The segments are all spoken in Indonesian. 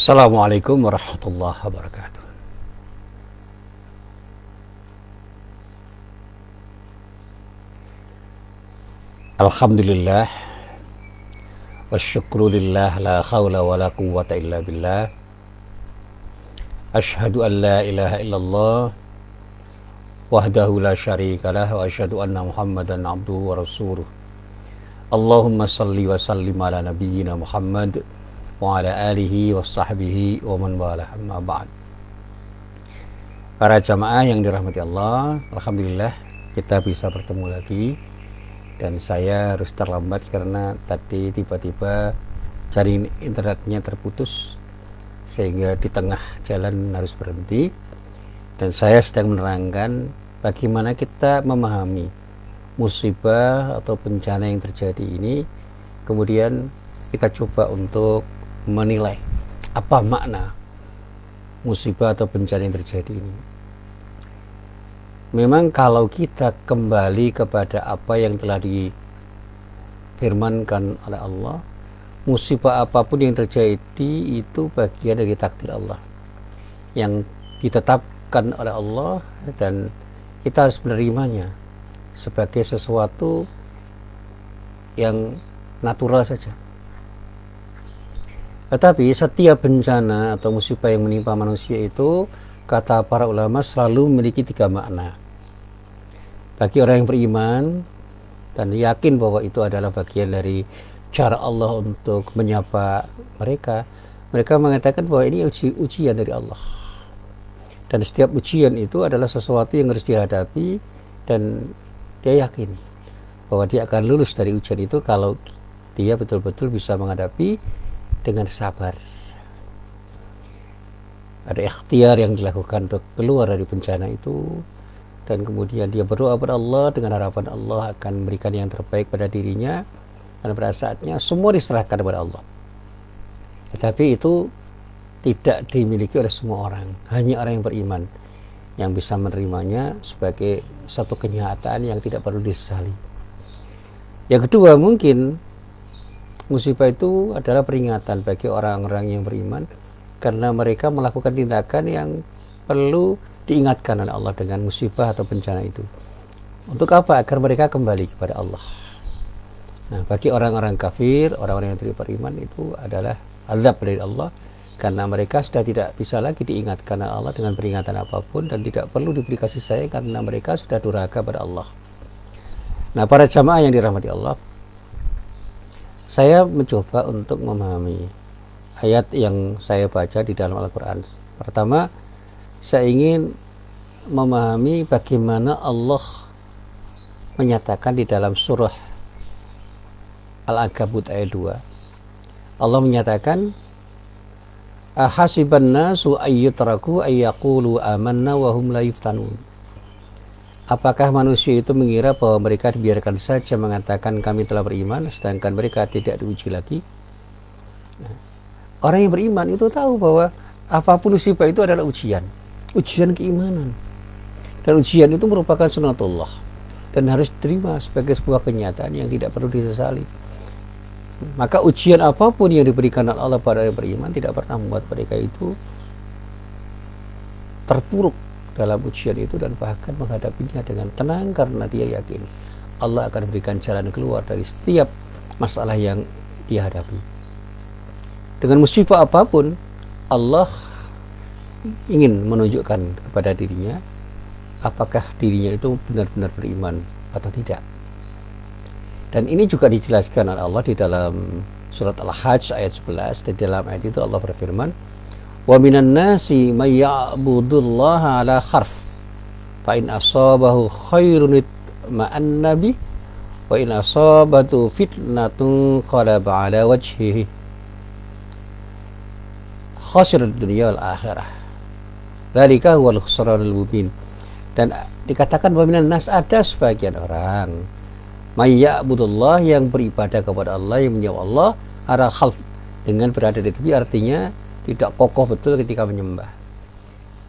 Assalamualaikum warahmatullahi wabarakatuh. Alhamdulillah wasyukru lillah la khawla wa la quwwata illa billah. Ashhadu an la ilaha illallah wahdahu la syarikalah wa ashhadu anna Muhammadan abduhu wa rasuluh. Allahumma salli wa sallim ala nabiyyina Muhammad wa ala alihi wa sahbihi wa man walah, amma ba'd. Para jamaah yang dirahmati Allah, alhamdulillah kita bisa bertemu lagi. Dan saya harus terlambat karena tadi tiba-tiba jaring internetnya terputus sehingga di tengah jalan harus berhenti. Dan saya sedang menerangkan bagaimana kita memahami musibah atau bencana yang terjadi ini. Kemudian kita coba untuk menilai apa makna musibah atau bencana yang terjadi ini. Memang kalau kita kembali kepada apa yang telah difirmankan oleh Allah, musibah apapun yang terjadi itu bagian dari takdir Allah yang ditetapkan oleh Allah, dan kita harus menerimanya sebagai sesuatu yang natural saja. Tetapi setiap bencana atau musibah yang menimpa manusia itu, kata para ulama, selalu memiliki tiga makna. Bagi orang yang beriman dan yakin bahwa itu adalah bagian dari cara Allah untuk menyapa mereka, mereka mengatakan bahwa ini ujian dari Allah. Dan setiap ujian itu adalah sesuatu yang harus dihadapi, dan dia yakin bahwa dia akan lulus dari ujian itu kalau dia betul-betul bisa menghadapi dengan sabar. Ada ikhtiar yang dilakukan untuk keluar dari bencana itu, dan kemudian dia berdoa kepada Allah dengan harapan Allah akan memberikan yang terbaik pada dirinya, dan pada saatnya semua diserahkan kepada Allah. Tetapi itu tidak dimiliki oleh semua orang, hanya orang yang beriman yang bisa menerimanya sebagai satu kenyataan yang tidak perlu disesali. Yang kedua, mungkin musibah itu adalah peringatan bagi orang-orang yang beriman, karena mereka melakukan tindakan yang perlu diingatkan oleh Allah dengan musibah atau bencana itu. Untuk apa? Agar mereka kembali kepada Allah. Nah, bagi orang-orang kafir, orang-orang yang tidak beriman, itu adalah azab dari Allah, karena mereka sudah tidak bisa lagi diingatkan oleh Allah dengan peringatan apapun, dan tidak perlu diberi kasih sayang karena mereka sudah durhaka pada Allah. Nah, para jamaah yang dirahmati Allah, saya mencoba untuk memahami ayat yang saya baca di dalam Al-Quran. Pertama, saya ingin memahami bagaimana Allah menyatakan di dalam surah Al-Ankabut ayat 2. Allah menyatakan, ahasiban nasu ayyutraku ayyaqulu amanna wa hum la yuftanun. Apakah manusia itu mengira bahwa mereka dibiarkan saja mengatakan kami telah beriman, sedangkan mereka tidak diuji lagi? Nah, orang yang beriman itu tahu bahwa apapun musibah itu adalah ujian keimanan, dan ujian itu merupakan sunatullah dan harus diterima sebagai sebuah kenyataan yang tidak perlu disesali. Maka ujian apapun yang diberikan Allah pada orang yang beriman tidak pernah membuat mereka itu terpuruk dalam ujian itu, dan bahkan menghadapinya dengan tenang karena dia yakin Allah akan berikan jalan keluar dari setiap masalah yang dia hadapi. Dengan musibah apapun, Allah ingin menunjukkan kepada dirinya apakah dirinya itu benar-benar beriman atau tidak. Dan ini juga dijelaskan oleh Allah di dalam surat Al-Hajj ayat 11. Di dalam ayat itu Allah berfirman, wa minan nasi may ya'budullaha ala kharf fa in asabahu khairun ma'an nabi wa in asabatu fitnatun qalaba ala wajhihi khasirud dunya wal akhirah dzalika huwal khusranul mubin. Dan dikatakan bahwa minan nas, ada sebagian orang may ya'budullah, yang beribadah kepada Allah, yang menyembah Allah ala khalf, dengan berada di tepi, artinya tidak kokoh betul ketika menyembah.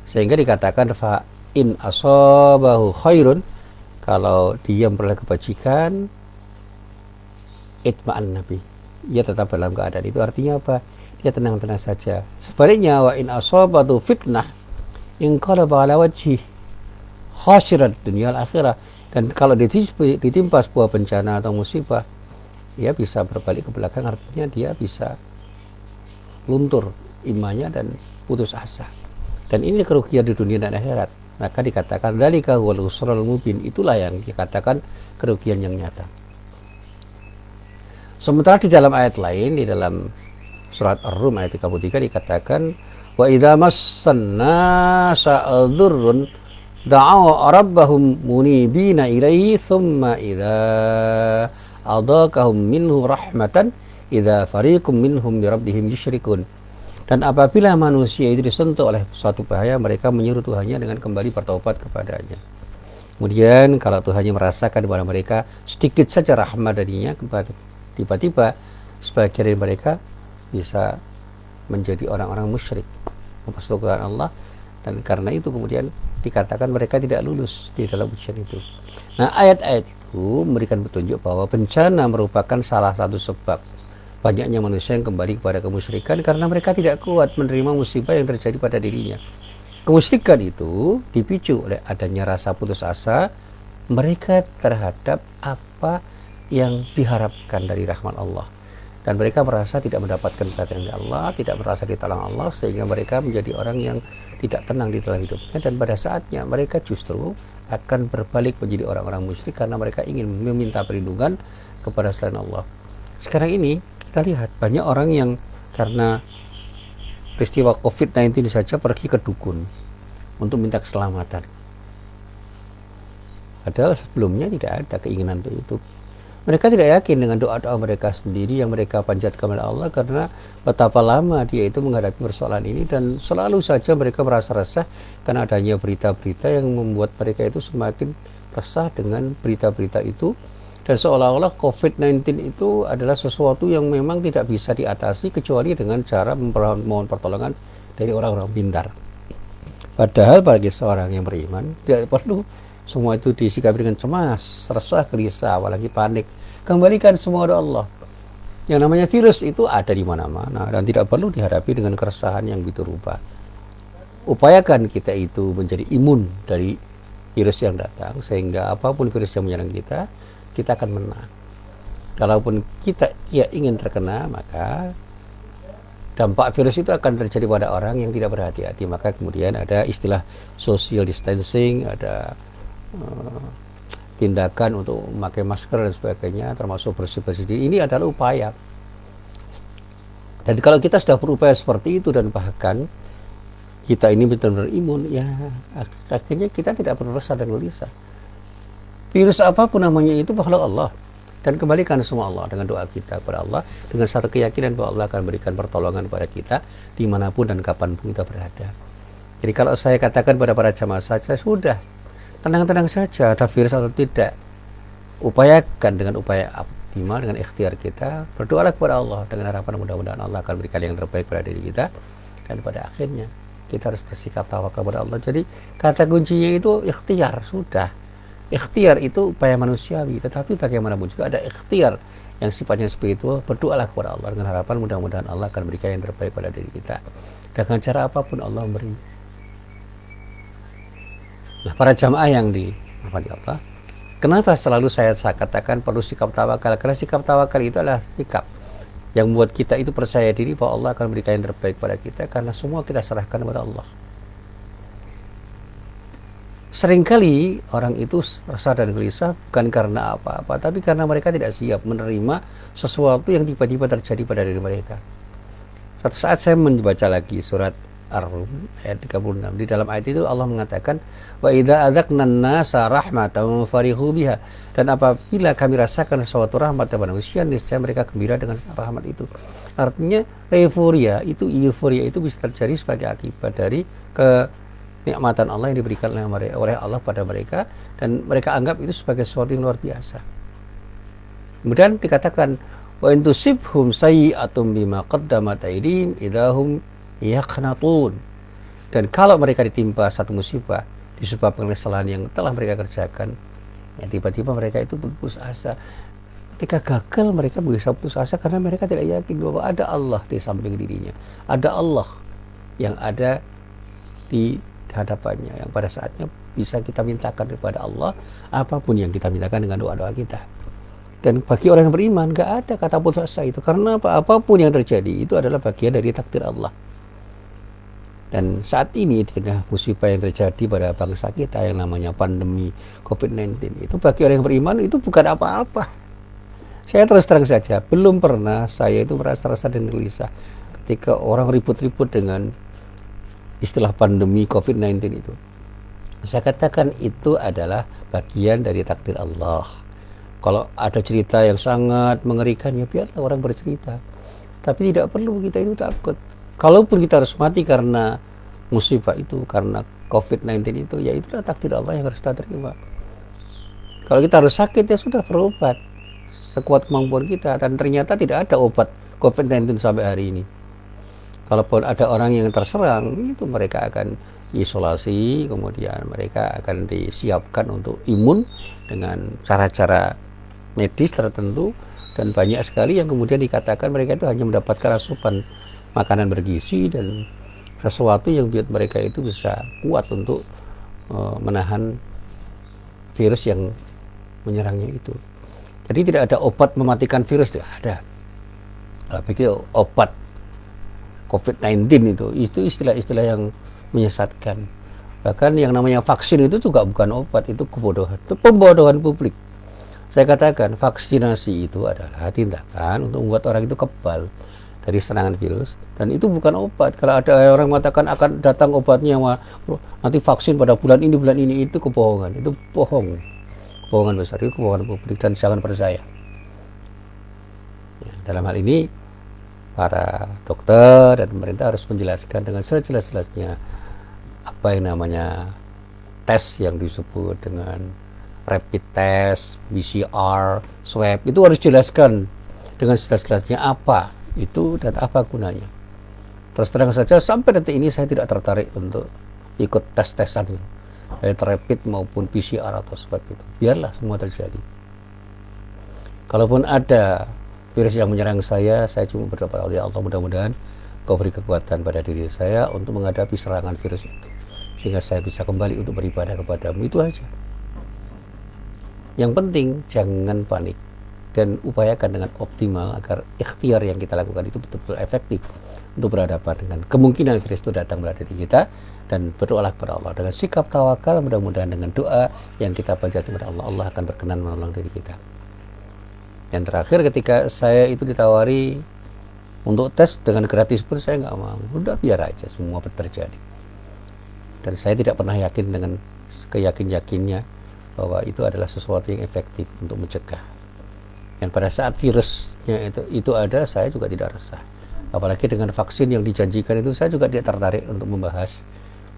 Sehingga dikatakan fa in asabahu khairun, kalau dia memperoleh kebajikan, itma'an nabi, ia tetap dalam keadaan itu. Artinya apa? dia tenang-tenang saja. Sebaliknya, wa in asabatu fitnah inqalaba ala wajhi khasirat dunia akhirah. Dan kalau ditimpa sebuah bencana atau musibah, dia bisa berbalik ke belakang, artinya dia bisa luntur imannya dan putus asa. Dan ini kerugian di dunia dan akhirat. Maka dikatakan dzalika huwal khusranul mubin, itulah yang dikatakan kerugian yang nyata. Sementara di dalam ayat lain, di dalam surat Ar-Rum ayat 33 dikatakan wa idza massan nasa dzurrun da'u rabbahum munibina ilaihi thumma idza adaqahum minhu rahmatan idza fariqum minhum bi rabbihim yusyrikun. Dan apabila manusia itu disentuh oleh suatu bahaya, mereka menyuruh Tuhannya dengan kembali bertaubat kepadanya. Kemudian kalau Tuhannya merasakan kepada mereka sedikit saja rahmat darinya, tiba-tiba sebagian dari mereka bisa menjadi orang-orang musyrik, mempersekutukan Allah, dan karena itu kemudian dikatakan mereka tidak lulus di dalam ujian itu. Nah, ayat-ayat itu memberikan petunjuk bahwa bencana merupakan salah satu sebab banyaknya manusia yang kembali kepada kemusyrikan karena mereka tidak kuat menerima musibah yang terjadi pada dirinya. Kemusyrikan itu dipicu oleh adanya rasa putus asa mereka terhadap apa yang diharapkan dari rahmat Allah, dan mereka merasa tidak mendapatkan perhatian dari Allah, tidak merasa ditolong Allah, sehingga mereka menjadi orang yang tidak tenang di dalam hidupnya, dan pada saatnya mereka justru akan berbalik menjadi orang-orang musyrik karena mereka ingin meminta perlindungan kepada selain Allah. Sekarang ini kita lihat banyak orang yang karena peristiwa COVID-19 saja pergi ke dukun untuk minta keselamatan, padahal sebelumnya tidak ada keinginan untuk itu. Mereka tidak yakin dengan doa-doa mereka sendiri yang mereka panjatkan kepada Allah, karena betapa lama dia itu menghadapi persoalan ini, dan selalu saja mereka merasa resah karena adanya berita-berita yang membuat mereka itu semakin resah dengan berita-berita itu, dan seolah-olah COVID-19 itu adalah sesuatu yang memang tidak bisa diatasi kecuali dengan cara memohon pertolongan dari orang-orang pintar. Padahal bagi seorang yang beriman tidak perlu semua itu disikapi dengan cemas, resah, gelisah, apalagi panik. Kembalikan semua kepada Allah. Yang namanya virus itu ada di mana-mana dan tidak perlu dihadapi dengan keresahan yang begitu rupa. Upayakan kita itu menjadi imun dari virus yang datang, sehingga apapun virus yang menyerang kita, kita akan menang. Kalaupun kita ingin terkena, maka dampak virus itu akan terjadi pada orang yang tidak berhati-hati. Maka kemudian ada istilah social distancing, ada tindakan untuk memakai masker dan sebagainya, termasuk bersih-bersih diri. Ini adalah upaya. Dan kalau kita sudah berupaya seperti itu dan bahkan kita ini benar-benar imun, ya akhirnya kita tidak perlu resah dan gelisah. Virus apapun namanya itu makhluk Allah, dan kembalikan semua Allah dengan doa kita kepada Allah dengan satu keyakinan bahwa Allah akan berikan pertolongan kepada kita dimanapun dan kapanpun kita berada. Jadi kalau saya katakan pada para jamaah saja, sudah tenang-tenang saja, ada virus atau tidak, upayakan dengan upaya optimal, dengan ikhtiar kita, berdoalah kepada Allah dengan harapan mudah-mudahan Allah akan berikan yang terbaik pada diri kita, dan pada akhirnya kita harus bersikap tawakal kepada Allah. Jadi kata kuncinya itu ikhtiar. Sudah, ikhtiar itu upaya manusiawi, tetapi bagaimanapun juga ada ikhtiar yang sifatnya spiritual. Berdoalah kepada Allah dengan harapan mudah-mudahan Allah akan berikan yang terbaik pada diri kita, dengan cara apapun Allah memberi. Nah, para jamaah yang dirahmati Allah, kenapa selalu saya katakan perlu sikap tawakal? Karena sikap tawakal itu adalah sikap yang membuat kita itu percaya diri bahwa Allah akan berikan yang terbaik pada kita, karena semua kita serahkan kepada Allah. Seringkali orang itu resah dan gelisah bukan karena apa-apa, tapi karena mereka tidak siap menerima sesuatu yang tiba-tiba terjadi pada diri mereka. Suatu saat saya membaca lagi surat Ar-Rum ayat 36. Di dalam ayat itu Allah mengatakan, wa idza adzaqna an-nasa rahmatan farihu biha, dan apabila kami rasakan suatu rahmat kepada manusia, niscaya mereka gembira dengan rahmat itu. Artinya euforia itu bisa terjadi sebagai akibat dari kenikmatan Allah yang diberikan oleh Allah pada mereka, dan mereka anggap itu sebagai sesuatu yang luar biasa. Kemudian dikatakan, wa in tusibhum sayyi'atun bima qaddamat aydihim idahum yaqnatun, dan kalau mereka ditimpa satu musibah disebabkan kesalahan yang telah mereka kerjakan, ya tiba-tiba mereka itu putus asa. Ketika gagal mereka bisa putus asa karena mereka tidak yakin bahwa ada Allah di samping dirinya, ada Allah yang ada di hadapannya, yang pada saatnya bisa kita mintakan kepada Allah apapun yang kita mintakan dengan doa-doa kita. Dan bagi orang yang beriman nggak ada kata putus asa itu, karena apapun yang terjadi itu adalah bagian dari takdir Allah. Dan saat ini di tengah musibah yang terjadi pada bangsa kita yang namanya pandemi COVID-19 itu, bagi orang yang beriman itu bukan apa-apa. Saya terus terang saja, belum pernah saya itu merasa resah dan gelisah ketika orang ribut-ribut dengan istilah pandemi COVID-19 itu. Saya katakan itu adalah bagian dari takdir Allah. Kalau ada cerita yang sangat mengerikan, ya biarlah orang bercerita. Tapi tidak perlu kita itu takut. Kalaupun kita harus mati karena musibah itu, karena COVID-19 itu, ya itulah takdir Allah yang harus kita terima. Kalau kita harus sakit, ya sudah berobat sekuat kemampuan kita. Dan ternyata tidak ada obat COVID-19 sampai hari ini. Kalaupun ada orang yang terserang, itu mereka akan isolasi, kemudian mereka akan disiapkan untuk imun dengan cara-cara medis tertentu. Dan banyak sekali yang kemudian dikatakan mereka itu hanya mendapatkan asupan makanan bergizi dan sesuatu yang buat mereka itu bisa kuat untuk menahan virus yang menyerangnya itu. Jadi tidak ada obat mematikan virus, tidak ada. Kalau pikir obat COVID-19 itu istilah-istilah yang menyesatkan. Bahkan yang namanya vaksin itu juga bukan obat, itu kebodohan, itu pembodohan publik. Saya katakan vaksinasi itu adalah tindakan untuk membuat orang itu kebal dari serangan virus, dan itu bukan obat. Kalau ada orang mengatakan akan datang obatnya, nanti vaksin pada bulan ini, itu kebohongan, itu bohong, kebohongan besar, itu kebohongan publik, dan jangan percaya. Ya, dalam hal ini para dokter dan pemerintah harus menjelaskan dengan sejelas-jelasnya apa yang namanya tes yang disebut dengan rapid test, PCR, swab, itu harus dijelaskan dengan sejelas-jelasnya apa itu dan apa gunanya. Terus terang saja sampai detik ini saya tidak tertarik untuk ikut tes-tesan itu, baik rapid maupun PCR atau swab itu. Biarlah semua terjadi. Kalaupun ada virus yang menyerang saya cuma berdoa kepada Allah, mudah-mudahan Kau beri kekuatan pada diri saya untuk menghadapi serangan virus itu, sehingga saya bisa kembali untuk beribadah kepadamu. Itu aja. Yang penting jangan panik dan upayakan dengan optimal agar ikhtiar yang kita lakukan itu betul-betul efektif untuk berhadapan dengan kemungkinan virus itu datang pada diri kita, dan berdoalah kepada Allah dengan sikap tawakal. Mudah-mudahan dengan doa yang kita panjatkan kepada Allah, Allah akan berkenan menolong diri kita. Yang terakhir, ketika saya itu ditawari untuk tes dengan gratis pun saya nggak mau. Udah biar aja semua terjadi. Dan saya tidak pernah yakin dengan keyakin-yakinnya bahwa itu adalah sesuatu yang efektif untuk mencegah. Dan pada saat virusnya itu ada, saya juga tidak resah. Apalagi dengan vaksin yang dijanjikan itu, saya juga tidak tertarik untuk membahas.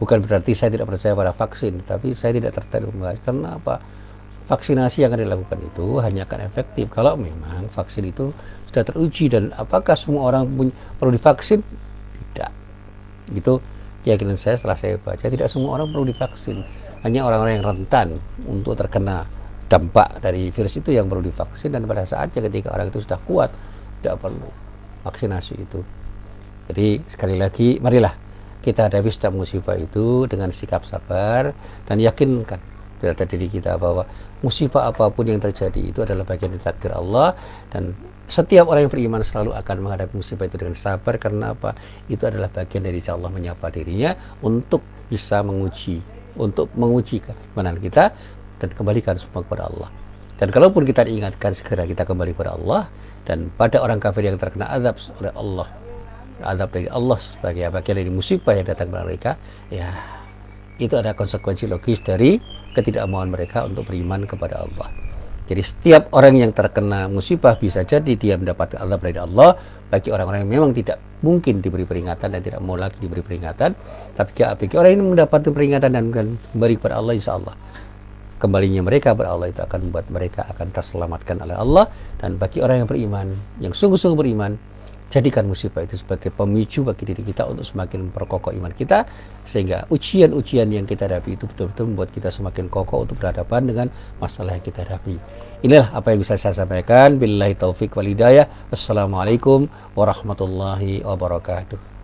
Bukan berarti saya tidak percaya pada vaksin, tapi saya tidak tertarik membahas. Karena apa? Vaksinasi yang akan dilakukan itu hanya akan efektif kalau memang vaksin itu sudah teruji. Dan apakah semua orang perlu divaksin? Tidak. Itu keyakinan saya setelah saya baca. Tidak semua orang perlu divaksin. Hanya orang-orang yang rentan untuk terkena dampak dari virus itu yang perlu divaksin. Dan pada saatnya ketika orang itu sudah kuat, tidak perlu vaksinasi itu. Jadi sekali lagi, marilah kita hadapi setiap musibah itu dengan sikap sabar dan yakinkan pada diri kita bahwa musibah apapun yang terjadi itu adalah bagian dari takdir Allah. Dan setiap orang yang beriman selalu akan menghadapi musibah itu dengan sabar. Karena apa? Itu adalah bagian dari cara Allah menyapa dirinya untuk bisa menguji keimanan kita dan kembalikan semua kepada Allah. Dan kalaupun kita diingatkan, segera kita kembali kepada Allah. Dan pada orang kafir yang terkena azab oleh Allah, azab dari Allah sebagai bagian dari musibah yang datang kepada mereka, ya itu ada konsekuensi logis dari ketidakmauan mereka untuk beriman kepada Allah. Jadi setiap orang yang terkena musibah bisa jadi dia mendapat azab dari Allah. Bagi orang-orang yang memang tidak mungkin diberi peringatan dan tidak mau lagi diberi peringatan, tapi bagi orang yang mendapat peringatan dan kembali kepada Allah, insya Allah kembalinya mereka kepada Allah itu akan membuat mereka akan terselamatkan oleh Allah. Dan bagi orang yang beriman, yang sungguh-sungguh beriman, jadikan musibah itu sebagai pemicu bagi diri kita untuk semakin memperkokoh iman kita, sehingga ujian-ujian yang kita hadapi itu betul-betul membuat kita semakin kokoh untuk berhadapan dengan masalah yang kita hadapi. Inilah apa yang bisa saya sampaikan. Billahi taufik wal hidayah. Assalamualaikum warahmatullahi wabarakatuh.